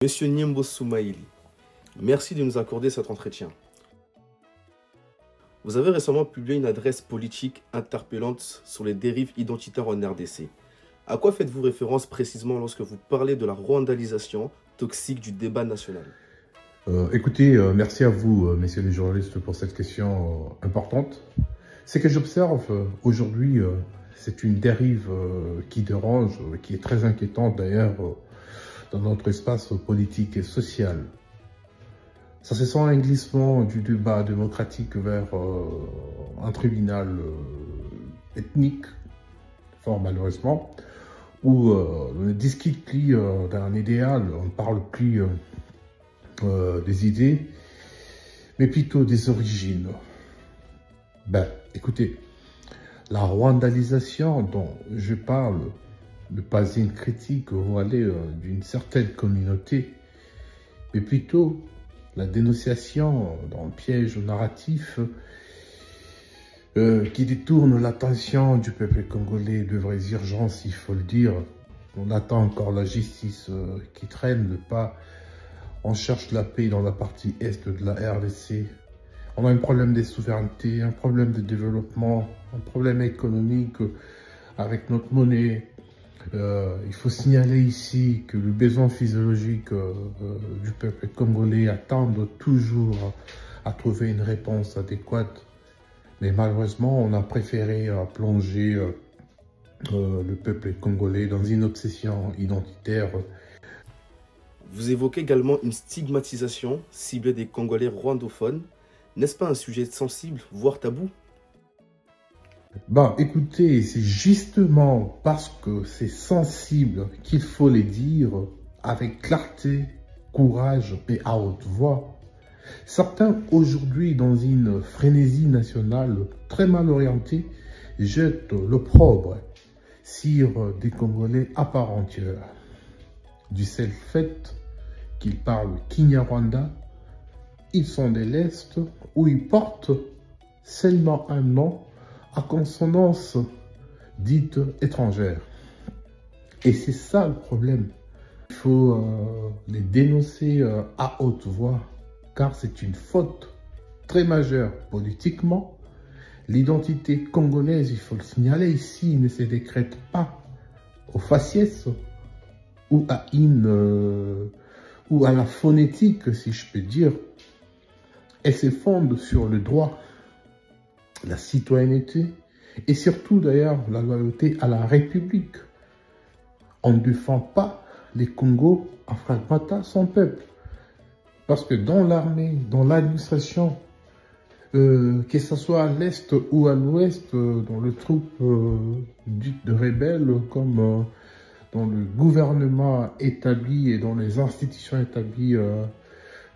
Monsieur Niembo Soumaïli, merci de nous accorder cet entretien. Vous avez récemment publié une adresse politique interpellante sur les dérives identitaires en RDC. À quoi faites-vous référence précisément lorsque vous parlez de la rwandalisation toxique du débat national? Écoutez, merci à vous, messieurs les journalistes, pour cette question importante. Ce que j'observe aujourd'hui, c'est une dérive qui dérange, qui est très inquiétante d'ailleurs dans notre espace politique et social. Ça se sent un glissement du débat démocratique vers un tribunal ethnique, fort malheureusement, où on ne discute plus d'un idéal, on ne parle plus des idées, mais plutôt des origines. Écoutez, la rwandalisation dont je parle n'est pas une critique voilée d'une certaine communauté, mais plutôt la dénonciation d'un piège narratif qui détourne l'attention du peuple congolais de vraies urgences, il faut le dire. On attend encore la justice qui traîne le pas. On cherche la paix dans la partie est de la RDC. On a un problème de souveraineté, un problème de développement, un problème économique avec notre monnaie. Il faut signaler ici que le besoin physiologique du peuple congolais attend toujours à trouver une réponse adéquate. Mais malheureusement, on a préféré plonger le peuple congolais dans une obsession identitaire. Vous évoquez également une stigmatisation ciblée des Congolais rwandophones. N'est-ce pas un sujet sensible, voire tabou? Écoutez, c'est justement parce que c'est sensible qu'il faut les dire avec clarté, courage et à haute voix. Certains, aujourd'hui, dans une frénésie nationale très mal orientée, jettent l'opprobre sur des Congolais à part entière. Du seul fait qu'ils parlent Kinyarwanda, ils sont de l'Est où ils portent seulement un nom à consonance dite étrangère. Et c'est ça le problème. Il faut les dénoncer à haute voix, car c'est une faute très majeure politiquement. L'identité congolaise, il faut le signaler ici, ne se décrète pas au faciès ou à la phonétique, si je peux dire. Elle se fonde sur le droit, la citoyenneté et surtout d'ailleurs la loyauté à la République. On ne défend pas les Congos en fragmentant son peuple. Parce que dans l'armée, dans l'administration, que ce soit à l'Est ou à l'Ouest, dans les troupes dites de rebelles, comme dans le gouvernement établi et dans les institutions établies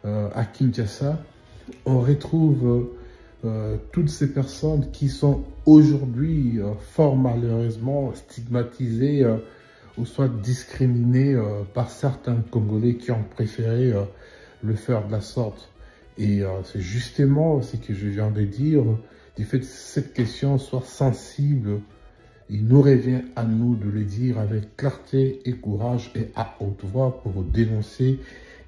à Kinshasa, on retrouve toutes ces personnes qui sont aujourd'hui fort malheureusement stigmatisées ou soit discriminées par certains Congolais qui ont préféré le faire de la sorte. Et c'est justement ce que je viens de dire, du fait que cette question soit sensible, il nous revient à nous de le dire avec clarté et courage et à haute voix pour dénoncer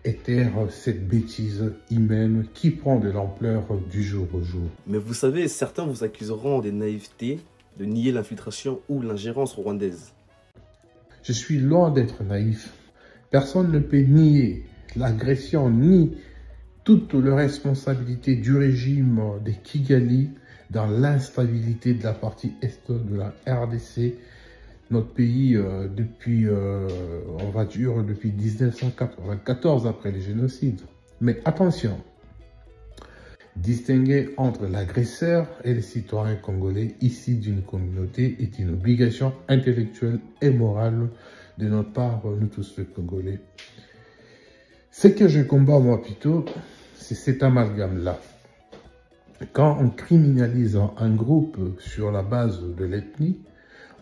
et taire cette bêtise humaine qui prend de l'ampleur du jour au jour. Mais vous savez, certains vous accuseront de naïveté, de nier l'infiltration ou l'ingérence rwandaise. Je suis loin d'être naïf. Personne ne peut nier l'agression ni toute la responsabilité du régime de Kigali dans l'instabilité de la partie est de la RDC. Notre pays, depuis, on va dire, depuis 1994, après le génocide. Mais attention, distinguer entre l'agresseur et les citoyens congolais issus d'une communauté est une obligation intellectuelle et morale de notre part, nous tous les Congolais. Ce que je combats, moi, plutôt, c'est cet amalgame-là. Quand on criminalise un groupe sur la base de l'ethnie,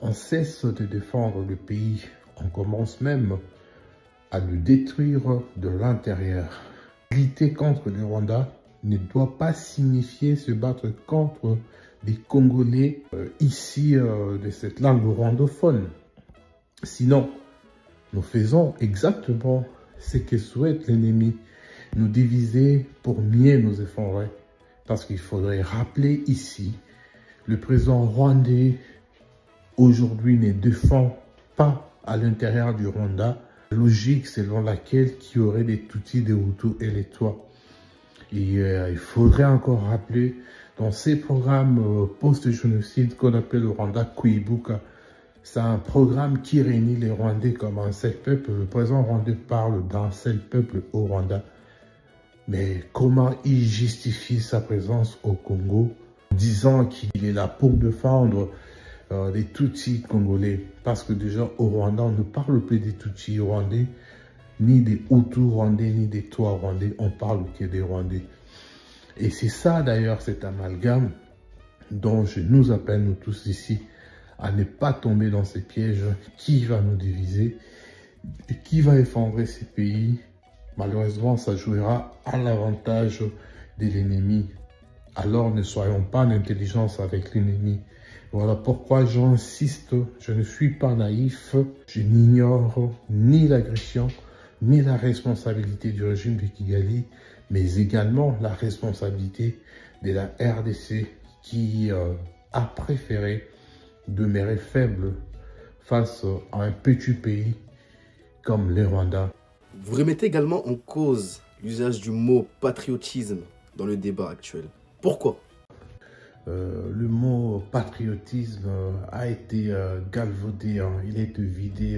on cesse de défendre le pays, on commence même à le détruire de l'intérieur. Lutter contre le Rwanda ne doit pas signifier se battre contre des Congolais ici de cette langue rwandophone. Sinon, nous faisons exactement ce que souhaite l'ennemi, nous diviser pour mieux nous effondrer. Parce qu'il faudrait rappeler ici, le président rwandais aujourd'hui ne défend pas à l'intérieur du Rwanda la logique selon laquelle il y aurait des Tutsis, des Hutus et les Tois. Et il faudrait encore rappeler dans ces programmes post-génocide qu'on appelle le Rwanda Kuibuka, c'est un programme qui réunit les Rwandais comme un seul peuple. Le président rwandais parle d'un seul peuple au Rwanda. Mais comment il justifie sa présence au Congo, disant qu'il est là pour défendre les Tutsis congolais? Parce que déjà au Rwanda, on ne parle plus des Tutsis rwandais, ni des Hutus rwandais, ni des Tois rwandais, on parle que des Rwandais. Et c'est ça d'ailleurs, cet amalgame dont je nous appelle, nous tous ici, à ne pas tomber dans ces pièges qui va nous diviser et qui va effondrer ces pays. Malheureusement, ça jouera à l'avantage de l'ennemi. Alors ne soyons pas en intelligence avec l'ennemi. Voilà pourquoi j'insiste, je ne suis pas naïf, je n'ignore ni l'agression, ni la responsabilité du régime de Kigali, mais également la responsabilité de la RDC qui a préféré demeurer faible face à un petit pays comme le Rwanda. Vous remettez également en cause l'usage du mot patriotisme dans le débat actuel. Pourquoi? Le mot patriotisme a été galvaudé, il a été vidé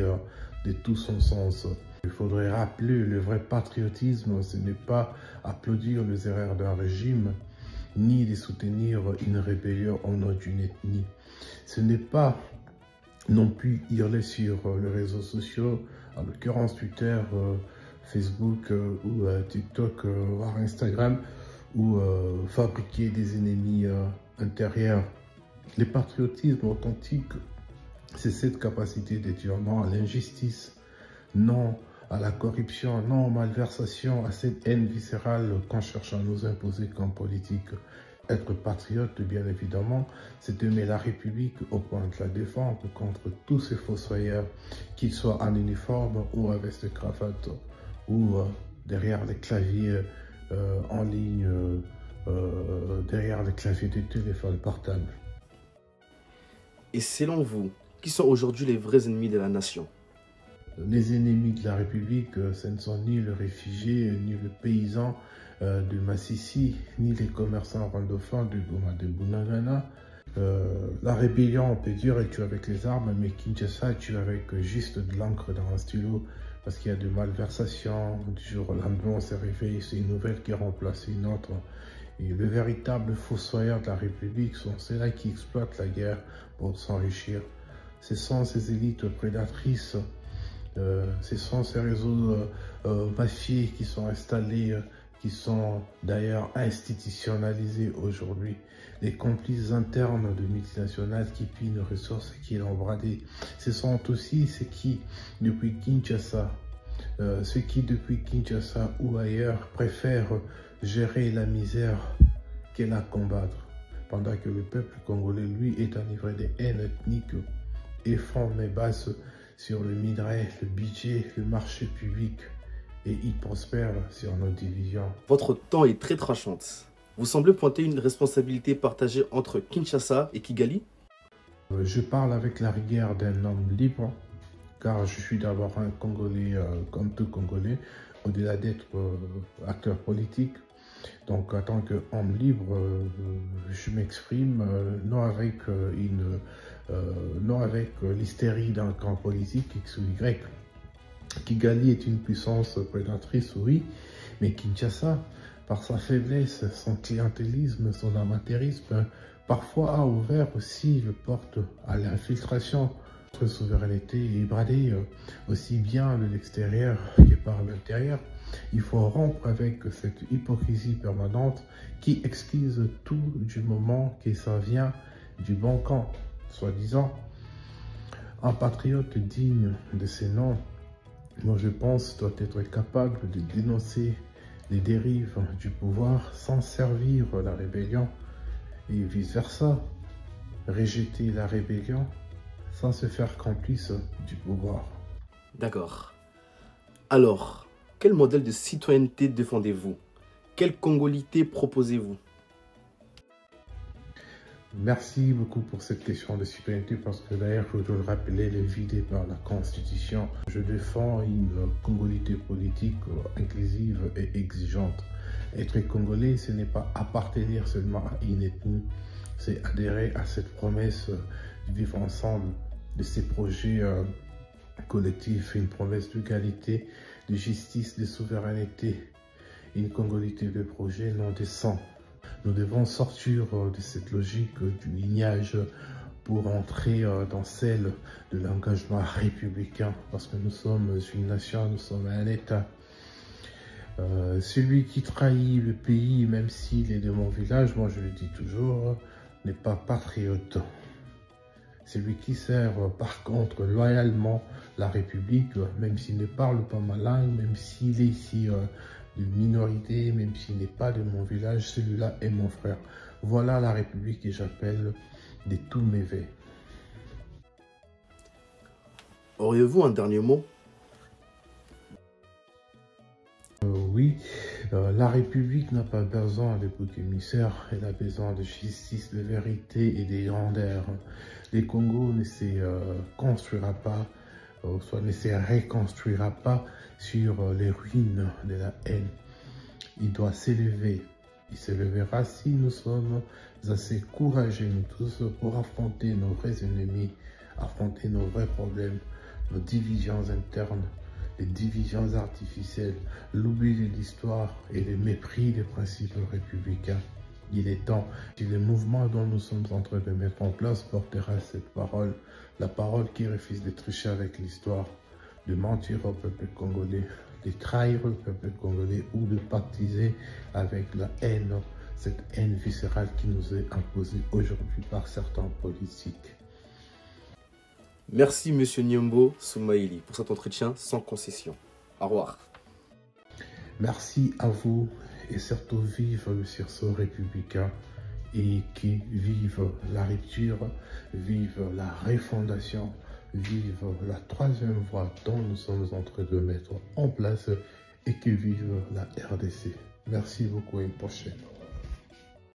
de tout son sens. Il faudrait rappeler, le vrai patriotisme, ce n'est pas applaudir les erreurs d'un régime, ni de soutenir une rébellion au nom d'une ethnie. Ce n'est pas non plus hurler sur les réseaux sociaux, en l'occurrence Twitter, Facebook ou TikTok, voire Instagram, ou fabriquer des ennemis intérieurs. Le patriotisme authentique, c'est cette capacité de dire non à l'injustice, non à la corruption, non aux malversations, à cette haine viscérale qu'on cherche à nous imposer comme politique. Être patriote, bien évidemment, c'est aimer la République au point de la défendre contre tous ces fossoyeurs, qu'ils soient en uniforme ou à veste cravate, ou derrière les claviers en ligne, derrière les claviers de téléphone portable. Et selon vous, qui sont aujourd'hui les vrais ennemis de la nation? Les ennemis de la République, ce ne sont ni le réfugié, ni le paysan de Massissi, ni les commerçants rwandophones de Goma de Bunagana. La rébellion, on peut dire, est tuée avec les armes, mais Kinshasa est tuée avec juste de l'encre dans un stylo, parce qu'il y a de malversations. Du jour au lendemain, on se réveille, c'est une nouvelle qui remplace une autre. Et le véritable fossoyeur de la République sont ceux-là qui exploitent la guerre pour s'enrichir. Ce sont ces élites prédatrices, ce sont ces réseaux mafieux qui sont installés, qui sont d'ailleurs institutionnalisés aujourd'hui. Les complices internes de multinationales qui pillent nos ressources et qui l'ont bradé. Ce sont aussi ceux qui, depuis Kinshasa, ou ailleurs préfèrent gérer la misère que la combattre. Pendant que le peuple congolais, lui, est enivré de haine ethnique et fond mes bases sur le minerai, le budget, le marché public. Et il prospère sur nos divisions. Votre temps est très tranchante. Vous semblez pointer une responsabilité partagée entre Kinshasa et Kigali? Je parle avec la rigueur d'un homme libre, car je suis d'abord un Congolais comme tout Congolais, au-delà d'être acteur politique. Donc en tant qu'homme libre, je m'exprime non avec l'hystérie d'un camp politique X ou Y. Kigali est une puissance prédatrice, oui, mais Kinshasa, par sa faiblesse, son clientélisme, son amateurisme, parfois a ouvert aussi le porte à l'infiltration. Notre souveraineté est bradée aussi bien de l'extérieur que par l'intérieur. Il faut rompre avec cette hypocrisie permanente qui excuse tout du moment que ça vient du bon camp, soi-disant. Un patriote digne de ces noms, moi je pense, doit être capable de dénoncer les dérives du pouvoir sans servir la rébellion et vice-versa, rejeter la rébellion sans se faire complice du pouvoir. D'accord. Alors, Quel modèle de citoyenneté défendez-vous? Quelle congolité proposez-vous? Merci beaucoup pour cette question de citoyenneté parce que d'ailleurs, je dois le rappeler, elle est vidée par la Constitution. Je défends une congolité politique inclusive et exigeante. Être congolais, ce n'est pas appartenir seulement à une ethnie, c'est adhérer à cette promesse de vivre ensemble, de ces projets collectifs, une promesse d'égalité, de justice, de souveraineté, une congolité de projet, non de sang. Nous devons sortir de cette logique du lignage pour entrer dans celle de l'engagement républicain, parce que nous sommes une nation, nous sommes un État. Celui qui trahit le pays, même s'il est de mon village, moi je le dis toujours, n'est pas patriote. Celui qui sert par contre loyalement la République, même s'il ne parle pas ma langue, même s'il est ici de minorité, même s'il n'est pas de mon village, celui-là est mon frère. Voilà la République que j'appelle de tous mes vœux. Auriez-vous un dernier mot? Oui, la République n'a pas besoin de boucs émissaires, elle a besoin de justice, de vérité et de grandeur. Le Congo ne se construira pas, soit ne se reconstruira pas sur les ruines de la haine. Il doit s'élever. Il s'élèvera si nous sommes assez courageux, nous tous, pour affronter nos vrais ennemis, affronter nos vrais problèmes, nos divisions internes, les divisions artificielles, l'oubli de l'histoire et le mépris des principes républicains. Il est temps que le mouvement dont nous sommes en train de mettre en place portera cette parole, la parole qui refuse de tricher avec l'histoire, de mentir au peuple congolais, de trahir le peuple congolais ou de pactiser avec la haine, cette haine viscérale qui nous est imposée aujourd'hui par certains politiques. Merci Monsieur Niombo Soumaïli pour cet entretien sans concession. Au revoir. Merci à vous et surtout vive le sursaut républicain et qui vive la rupture, vive la refondation, vive la troisième voie dont nous sommes en train de mettre en place et que vive la RDC. Merci beaucoup et à une prochaine.